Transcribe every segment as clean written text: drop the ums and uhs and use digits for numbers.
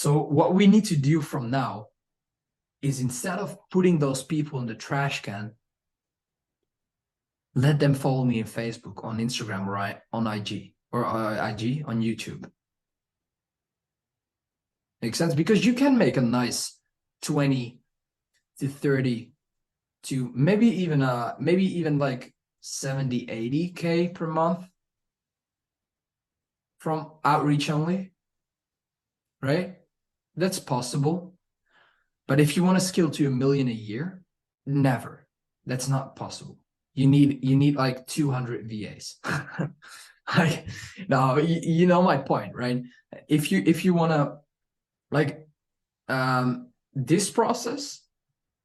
So what we need to do from now is, instead of putting those people in the trash can, let them follow me on Facebook, on Instagram, or on IG, or IG on YouTube. Makes sense? Because you can make a nice 20 to 30 to maybe even like 70, 80K per month from outreach only, right? That's possible. But if you want to scale to 1 million a year, never. That's not possible. You need like 200 VAs. Like, no, you know my point, right? If you want to, like, this process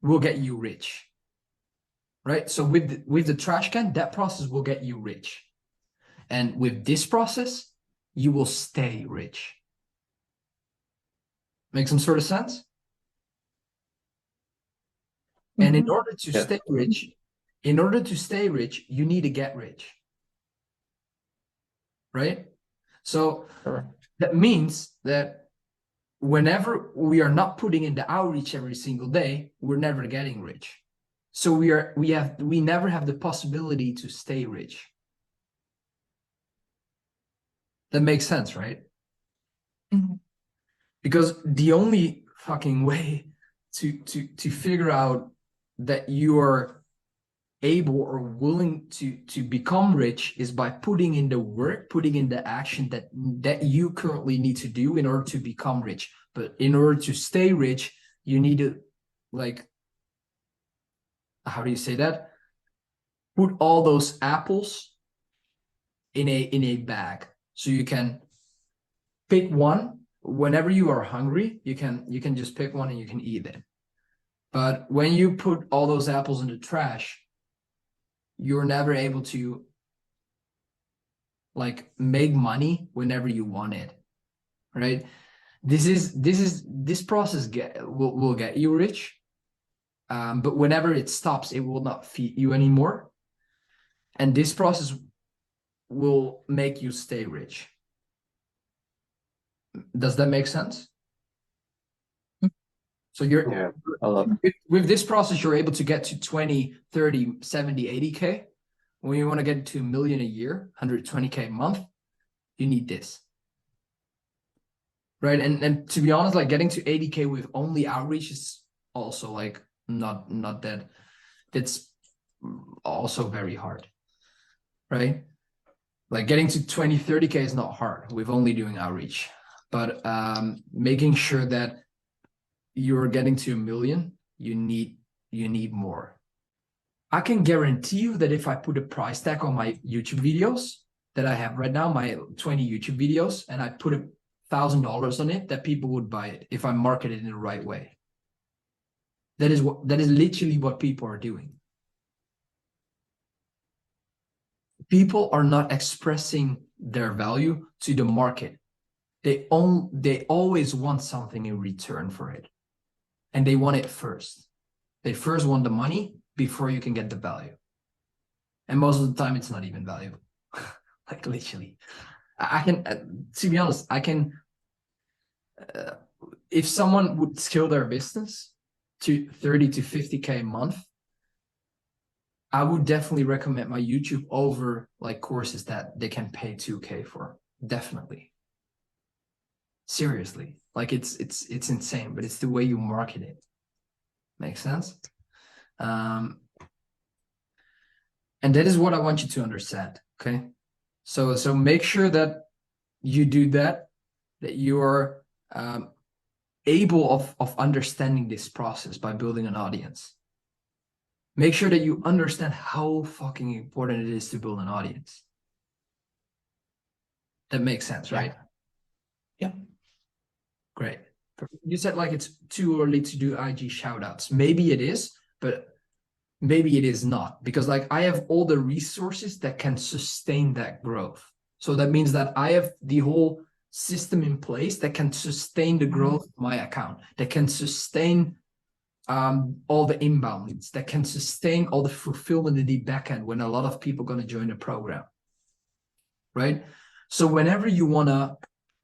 will get you rich, right? So with the trash can, that process will get you rich. And with this process, you will stay rich. Make some sort of sense? And in order to stay rich, you need to get rich, right? So that means that whenever we are not putting in the outreach every single day, we're never getting rich. So we never have the possibility to stay rich. That makes sense, right? Mm-hmm. Because the only fucking way to figure out that you are able or willing to become rich is by putting in the work, putting in the action that you currently need to do in order to become rich. But in order to stay rich, you need to, like, how do you say that? Put all those apples in a bag, so you can pick one whenever you are hungry. You can just pick one and you can eat it. But when you put all those apples in the trash, you're never able to, like, make money whenever you want it, right? This process will get you rich, but whenever it stops, it will not feed you anymore, and this process will make you stay rich. Does that make sense? So with this process, you're able to get to 20, 30, 70, 80K. When you want to get to 1 million a year, 120K a month, you need this. Right? And to be honest, like, getting to 80K with only outreach is also, like, not that. It's also very hard. Right? Like, getting to 20, 30K is not hard with only doing outreach. But making sure that you're getting to 1 million, you need more. I can guarantee you that if I put a price tag on my YouTube videos that I have right now, my 20 YouTube videos, and I put $1,000 on it, that people would buy it if I market it in the right way. That is literally what people are doing. People are not expressing their value to the market. They always want something in return for it. And they want it first. They first want the money before you can get the value. And most of the time, it's not even valuable. Like, literally. I can, to be honest, if someone would scale their business to 30 to 50K a month, I would definitely recommend my YouTube over, like, courses that they can pay 2K for. Definitely. Seriously. Like, it's insane, but it's the way you market it. Makes sense? And that is what I want you to understand. Okay. So make sure that you do that you are able of understanding this process by building an audience. Make sure that you understand how fucking important it is to build an audience. That makes sense, right? Yeah. Great. You said, like, it's too early to do IG shoutouts. Maybe it is, but maybe it is not, because, like, I have all the resources that can sustain that growth. So that means that I have the whole system in place that can sustain the growth of my account, that can sustain all the inbounds, that can sustain all the fulfillment in the backend when a lot of people are going to join the program, right? So whenever you want to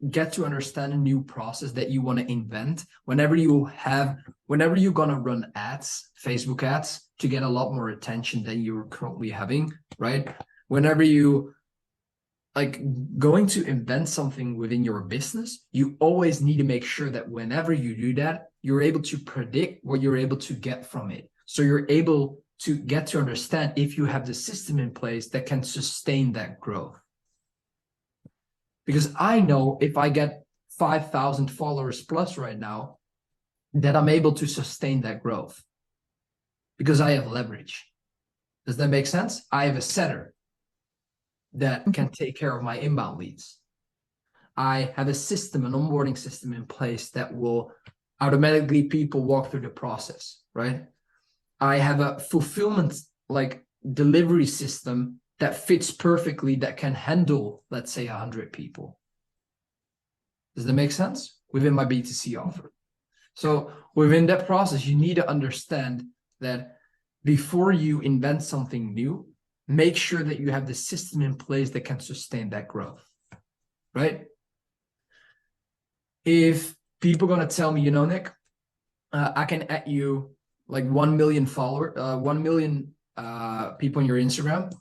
get to understand a new process that you want to invent, whenever you're going to run ads, Facebook ads, to get a lot more attention than you're currently having, right? Whenever you like going to invent something within your business, you always need to make sure that whenever you do that, you're able to predict what you're able to get from it. So you're able to get to understand if you have the system in place that can sustain that growth. Because I know if I get 5,000 followers plus right now, that I'm able to sustain that growth because I have leverage. Does that make sense? I have a setter that can take care of my inbound leads. I have a system, an onboarding system in place that will automatically people walk through the process, right? I have a fulfillment like delivery system that fits perfectly, that can handle, let's say, 100 people. Does that make sense? Within my B2C offer. So within that process, you need to understand that before you invent something new, make sure that you have the system in place that can sustain that growth, right? If people are going to tell me, Nik, I can add you like 1 million follower, 1 million people on your Instagram.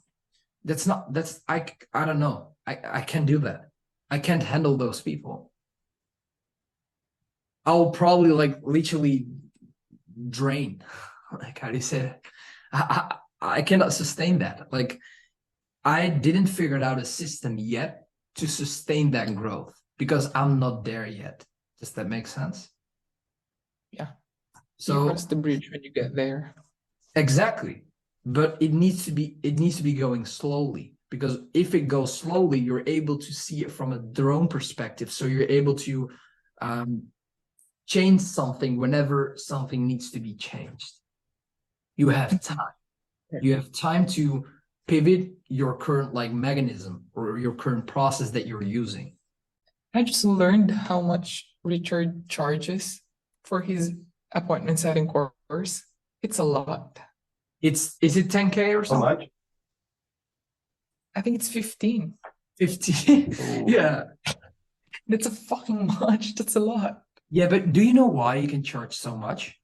I don't know. I can't do that. I can't handle those people. I'll probably like literally drain. Like, how do you say it? I cannot sustain that. Like, I didn't figure out a system yet to sustain that growth because I'm not there yet. Does that make sense? Yeah. So you cross the bridge when you get there. Exactly. But it needs to be going slowly, because if it goes slowly, you're able to see it from a drone perspective. So you're able to change something whenever something needs to be changed. You have time. You have time to pivot your current like mechanism or your current process that you're using. I just learned how much Richard charges for his appointment setting course. It's a lot. Is it 10K or something? How much? I think it's 15. 15? Yeah. That's a fucking much. That's a lot. Yeah, but do you know why you can charge so much?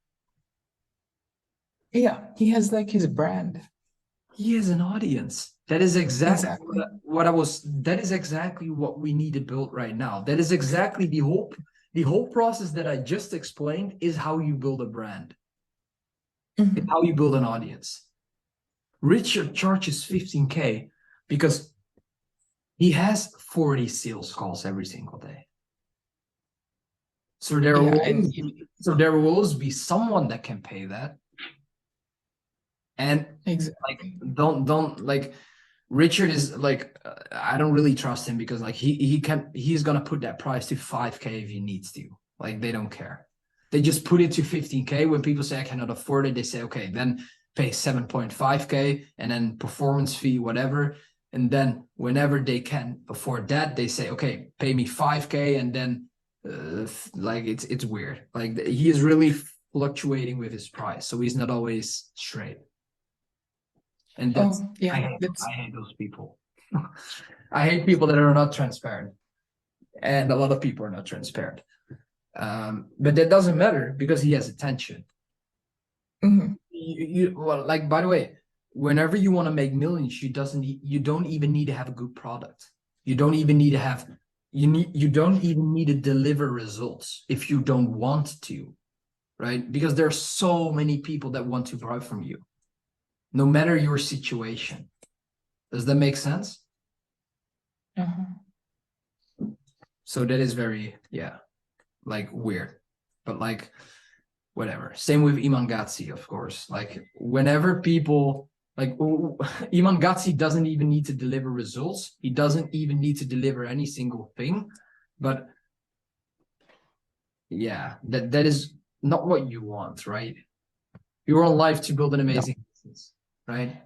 Yeah, he has like his brand. He has an audience. That is exactly that is exactly what we need to build right now. That is exactly the whole process that I just explained is how you build a brand. It's how you build an audience. Richard charges 15K because he has 40 sales calls every single day. So there will always be someone that can pay that. And exactly. like don't like Richard is like I don't really trust him because like he's gonna put that price to 5K if he needs to. Like they don't care. They just put it to 15K. When people say I cannot afford it, they say okay, then pay 7.5K and then performance fee, whatever. And then whenever they can afford that, they say okay, pay me 5K, and then like it's weird. Like he is really fluctuating with his price, so he's not always straight. And that's I hate those people. I hate people that are not transparent, and a lot of people are not transparent. But that doesn't matter because he has attention. Well, like by the way, whenever you want to make millions, you don't even need to have a good product. You don't even need to have you don't even need to deliver results if you don't want to, right? Because there are so many people that want to buy from you, no matter your situation. Does that make sense? So that is very, like weird, but like whatever. Same with Iman Gatsi, of course. Like whenever people like Iman Gatsi doesn't even need to deliver results. He doesn't even need to deliver any single thing. But yeah, that is not what you want, right? You're on life to build an amazing business, right?